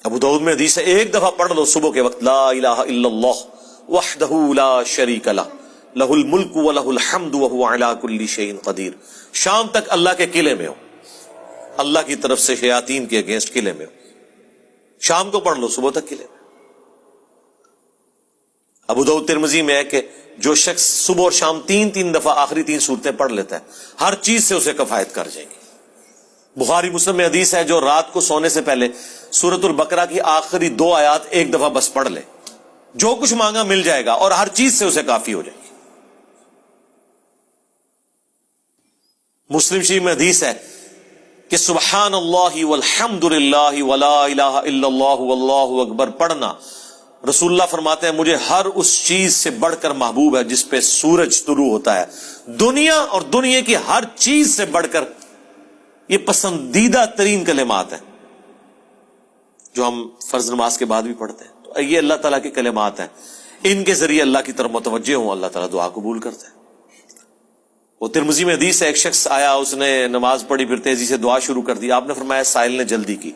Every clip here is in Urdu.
ابو داؤد میں حدیث ہے ایک دفعہ پڑھ لو صبح کے وقت، لا الہ الا اللہ وحدہ لا شریک لہ لہ الملک ولہ الحمد وہو علی کل شیء قدیر. شام تک اللہ کے قلعے میں ہو، اللہ کی طرف سے شیاطین کے اگینسٹ قلعے میں ہو. شام کو پڑھ لو، صبح تک قلعے میں. ابو داؤد ترمذی میں ہے کہ جو شخص صبح اور شام تین دفعہ آخری 3 سورتیں پڑھ لیتا ہے، ہر چیز سے اسے کفایت کر جائیں گی. بخاری مسلم میں حدیث ہے جو رات کو سونے سے پہلے سورۃ البقرہ کی آخری 2 آیات ایک دفعہ بس پڑھ لے، جو کچھ مانگا مل جائے گا اور ہر چیز سے اسے کافی ہو جائے گی. مسلم شریف میں حدیث ہے کہ سبحان اللہ والحمد للہ ولا الہ الا اللہ واللہ اکبر پڑھنا، رسول اللہ فرماتے ہیں مجھے ہر اس چیز سے بڑھ کر محبوب ہے جس پہ سورج طلوع ہوتا ہے. دنیا اور دنیا کی ہر چیز سے بڑھ کر یہ پسندیدہ ترین کلمات ہیں جو ہم فرض نماز کے بعد بھی پڑھتے ہیں. تو یہ اللہ تعالیٰ کے کلمات ہیں، ان کے ذریعے اللہ کی طرف متوجہ ہوں، اللہ تعالیٰ دعا قبول کرتا ہے. وہ ترمذی میں حدیث ہے ایک شخص آیا، اس نے نماز پڑھی، پھر تیزی سے دعا شروع کر دی. آپ نے فرمایا سائل نے جلدی کی.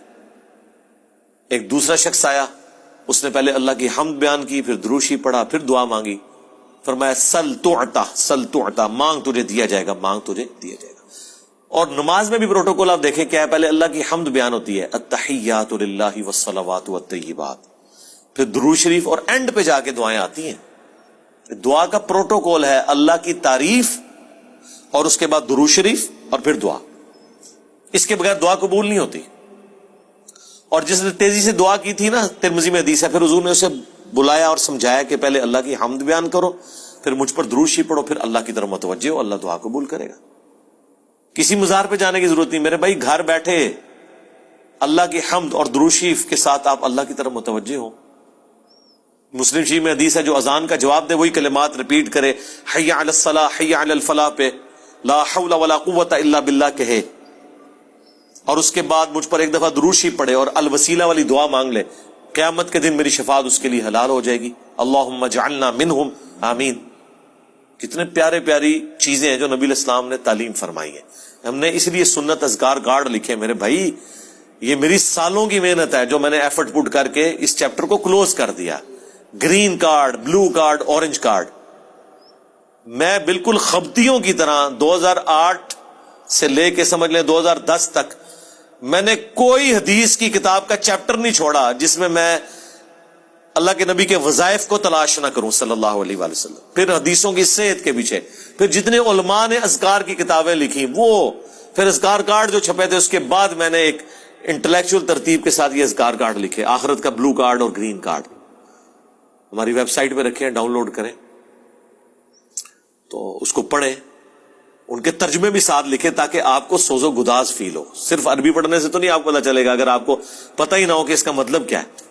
ایک دوسرا شخص آیا، اس نے پہلے اللہ کی حمد بیان کی، پھر دروشی پڑھا، پھر دعا مانگی. فرمایا سل تعطا، سل تعطا، مانگ تجھے دیا جائے گا، مانگ تجھے دیا جائے گا. اور نماز میں بھی پروٹوکول آپ دیکھیں کیا ہے، پہلے اللہ کی حمد بیان ہوتی ہے، التحیات للہ والصلوات والطیبات، پھر درود شریف، اور اینڈ پہ جا کے دعائیں آتی ہیں. دعا کا پروٹوکول ہے اللہ کی تعریف اور اس کے بعد درود شریف اور پھر دعا. اس کے بغیر دعا قبول نہیں ہوتی. اور جس نے تیزی سے دعا کی تھی نا، ترمذی میں حدیث ہے، پھر حضور نے اسے بلایا اور سمجھایا کہ پہلے اللہ کی حمد بیان کرو، پھر مجھ پر درود شریف پڑھو، پھر اللہ کی طرف متوجہ ہو، اللہ دعا قبول کرے گا. کسی مزار پہ جانے کی ضرورت نہیں میرے بھائی، گھر بیٹھے اللہ کی حمد اور درود شریف کے ساتھ آپ اللہ کی طرف متوجہ ہوں. مسلم شریف میں حدیث ہے جو اذان کا جواب دے وہی کلمات ریپیٹ کرے، حی علی الصلاح حی علی الفلاح پہ لا حول ولا قوت الا باللہ کہے، اور اس کے بعد مجھ پر ایک دفعہ درود شریف پڑھے اور الوسیلہ والی دعا مانگ لے، قیامت کے دن میری شفاعت اس کے لیے حلال ہو جائے گی. اللہم اجعلنا منہم، آمین. کتنے پیارے پیاری چیزیں ہیں جو نبی علیہ السلام نے تعلیم فرمائی ہے. ہم نے اس لیے سنت اذکار کارڈ لکھے میرے بھائی، یہ میری سالوں کی محنت ہے جو میں نے ایفرٹ پٹ کر کے اس چیپٹر کو کلوز کر دیا. Green card, blue card, orange card. میں بالکل خبتیوں کی طرح 2008 سے لے کے سمجھ لیں 2010 تک میں نے کوئی حدیث کی کتاب کا چیپٹر نہیں چھوڑا جس میں میں اللہ کے نبی کے وظائف کو تلاش نہ کروں صلی اللہ علیہ وآلہ وسلم. پھر حدیثوں کی صحت کے پیچھے، پھر جتنے علماء نے اذکار کی کتابیں لکھی وہ، پھر اذکار کارڈ جو چھپے تھے، اس کے بعد میں نے ایک انٹلیکچوئل ترتیب کے ساتھ یہ اذکار کارڈ لکھے، آخرت کا بلو کارڈ اور گرین کارڈ. ہماری ویب سائٹ پہ رکھے ہیں، ڈاؤن لوڈ کریں تو اس کو پڑھیں، ان کے ترجمے بھی ساتھ لکھیں تاکہ آپ کو سوز و گداز فیل ہو. صرف عربی پڑھنے سے تو نہیں آپ کو پتہ چلے گا اگر آپ کو پتہ ہی نہ ہو کہ اس کا مطلب کیا ہے.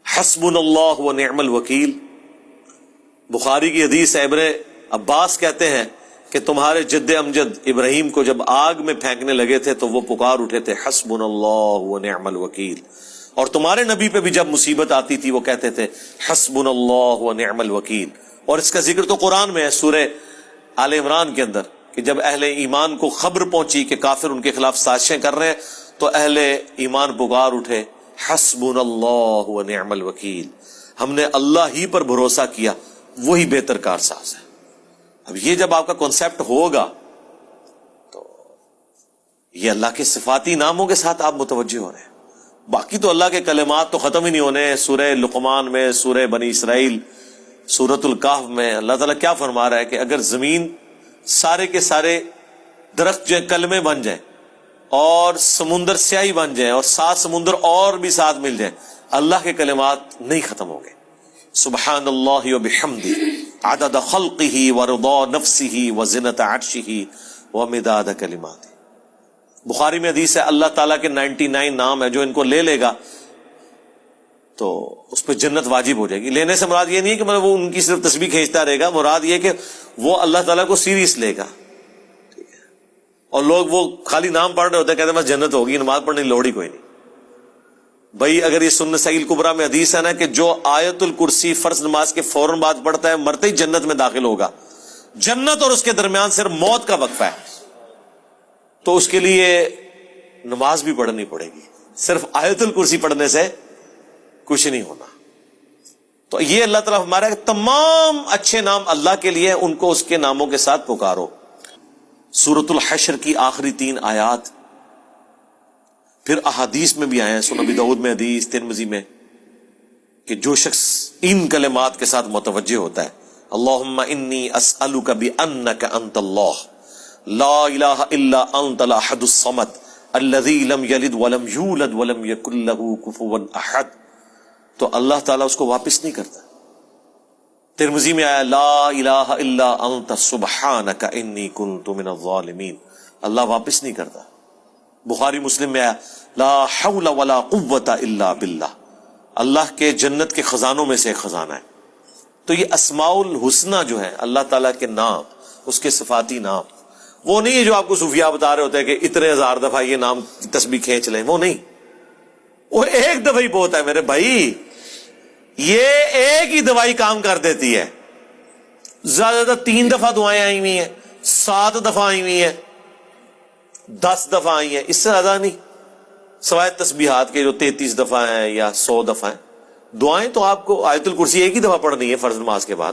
حسبنا اللہ و نعم الوکیل. بخاری کی حدیث ہے، ابن عباس کہتے ہیں کہ تمہارے جد امجد ابراہیم کو جب آگ میں پھینکنے لگے تھے تو وہ پکار اٹھے تھے حسبنا اللہ و نعم الوکیل. اور تمہارے نبی پہ بھی جب مصیبت آتی تھی وہ کہتے تھے حسبنا اللہ و نعم الوکیل. اور اس کا ذکر تو قرآن میں ہے سورہ آل عمران کے اندر کہ جب اہل ایمان کو خبر پہنچی کہ کافر ان کے خلاف سازشیں کر رہے ہیں تو اہل ایمان پکار اٹھے حسبنا اللہ و نعم الوکیل. ہم نے اللہ ہی پر بھروسہ کیا، وہی بہتر کارساز ہے. اب یہ جب آپ کا کنسپٹ ہوگا تو یہ اللہ کے صفاتی ناموں کے ساتھ آپ متوجہ ہو رہے ہیں. باقی تو اللہ کے کلمات تو ختم ہی نہیں ہونے. سورہ لقمان میں، سورہ بنی اسرائیل، سورۃ الکہف میں اللہ تعالیٰ کیا فرما رہا ہے کہ اگر زمین سارے کے سارے درخت جو کلمے بن جائیں اور سمندر سیاہی بن جائیں اور 7 سمندر اور بھی ساتھ مل جائیں، اللہ کے کلمات نہیں ختم ہوں گے. سبحان اللہ و بحمدہ عدد خلقہ ورضا نفسہ وزنۃ عرشہ ومداد کلماتہ. بخاری میں حدیث ہے اللہ تعالیٰ کے 99 نام ہے، جو ان کو لے لے گا تو اس پہ جنت واجب ہو جائے گی. لینے سے مراد یہ نہیں ہے کہ وہ ان کی صرف تسبیح کھینچتا رہے گا، مراد یہ کہ وہ اللہ تعالیٰ کو سیریس لے گا. ٹھیک ہے. اور لوگ وہ خالی نام پڑھ رہے ہوتے ہیں، کہتے ہیں بس جنت ہوگی، نماز پڑھنے کی لوڑ ہی کوئی نہیں. بھائی اگر یہ سنن سعید کبریٰ میں حدیث ہے نا کہ جو آیت الکرسی فرض نماز کے فوراً بعد پڑھتا ہے مرتے ہی جنت میں داخل ہوگا. جنت اور اس کے درمیان صرف موت کا وقفہ ہے، تو اس کے لیے نماز بھی پڑھنی پڑے گی. صرف آیت الکرسی پڑھنے سے کچھ نہیں ہونا. تو یہ اللہ تعالیٰ ہمارا کہ تمام اچھے نام اللہ کے لیے، ان کو اس کے ناموں کے ساتھ پکارو. سورۃ الحشر کی آخری 3 آیات پھر احادیث میں بھی آئے ہیں، سنن ابی داؤد میں حدیث، ترمذی میں، کہ جو شخص ان کلمات کے ساتھ متوجہ ہوتا ہے، اللہم انی اسألک بانک انت اللہ لا الہ الا انت الاحد الصمد الذی لم یلد ولم یولد ولم یکن لہ کفوا احد، تو اللہ تعالیٰ اس کو واپس نہیں کرتا. ترمذی میں آیا لا الہ الا انت سبحانک انی کنت من الظالمین، اللہ واپس نہیں کرتا. بخاری مسلم میں آیا لا حول ولا قوت الا باللہ، اللہ کے جنت کے خزانوں میں سے ایک خزانہ ہے. تو یہ اسماء الحسنہ جو ہے اللہ تعالیٰ کے نام، اس کے صفاتی نام، وہ نہیں ہے جو آپ کو صوفیاء بتا رہے ہوتے ہیں کہ اتنے ہزار دفعہ یہ نام تسبیح کھینچ لیں، وہ نہیں، وہ ایک دفعہ ہی بہت ہے میرے بھائی. یہ ایک ہی دوائی کام کر دیتی ہے. زیادہ تر 3 دفعہ دعائیں آئی ہوئی ہیں، 7 دفعہ آئی ہوئی ہیں، 10 دفعہ آئی ہیں، اس سے زیادہ نہیں، سوائے تسبیحات کے جو 33 دفعہ ہیں یا 100 دفعہ ہیں. دعائیں تو آپ کو آیت الکرسی ایک ہی دفعہ پڑھنی ہے فرض نماز کے بعد.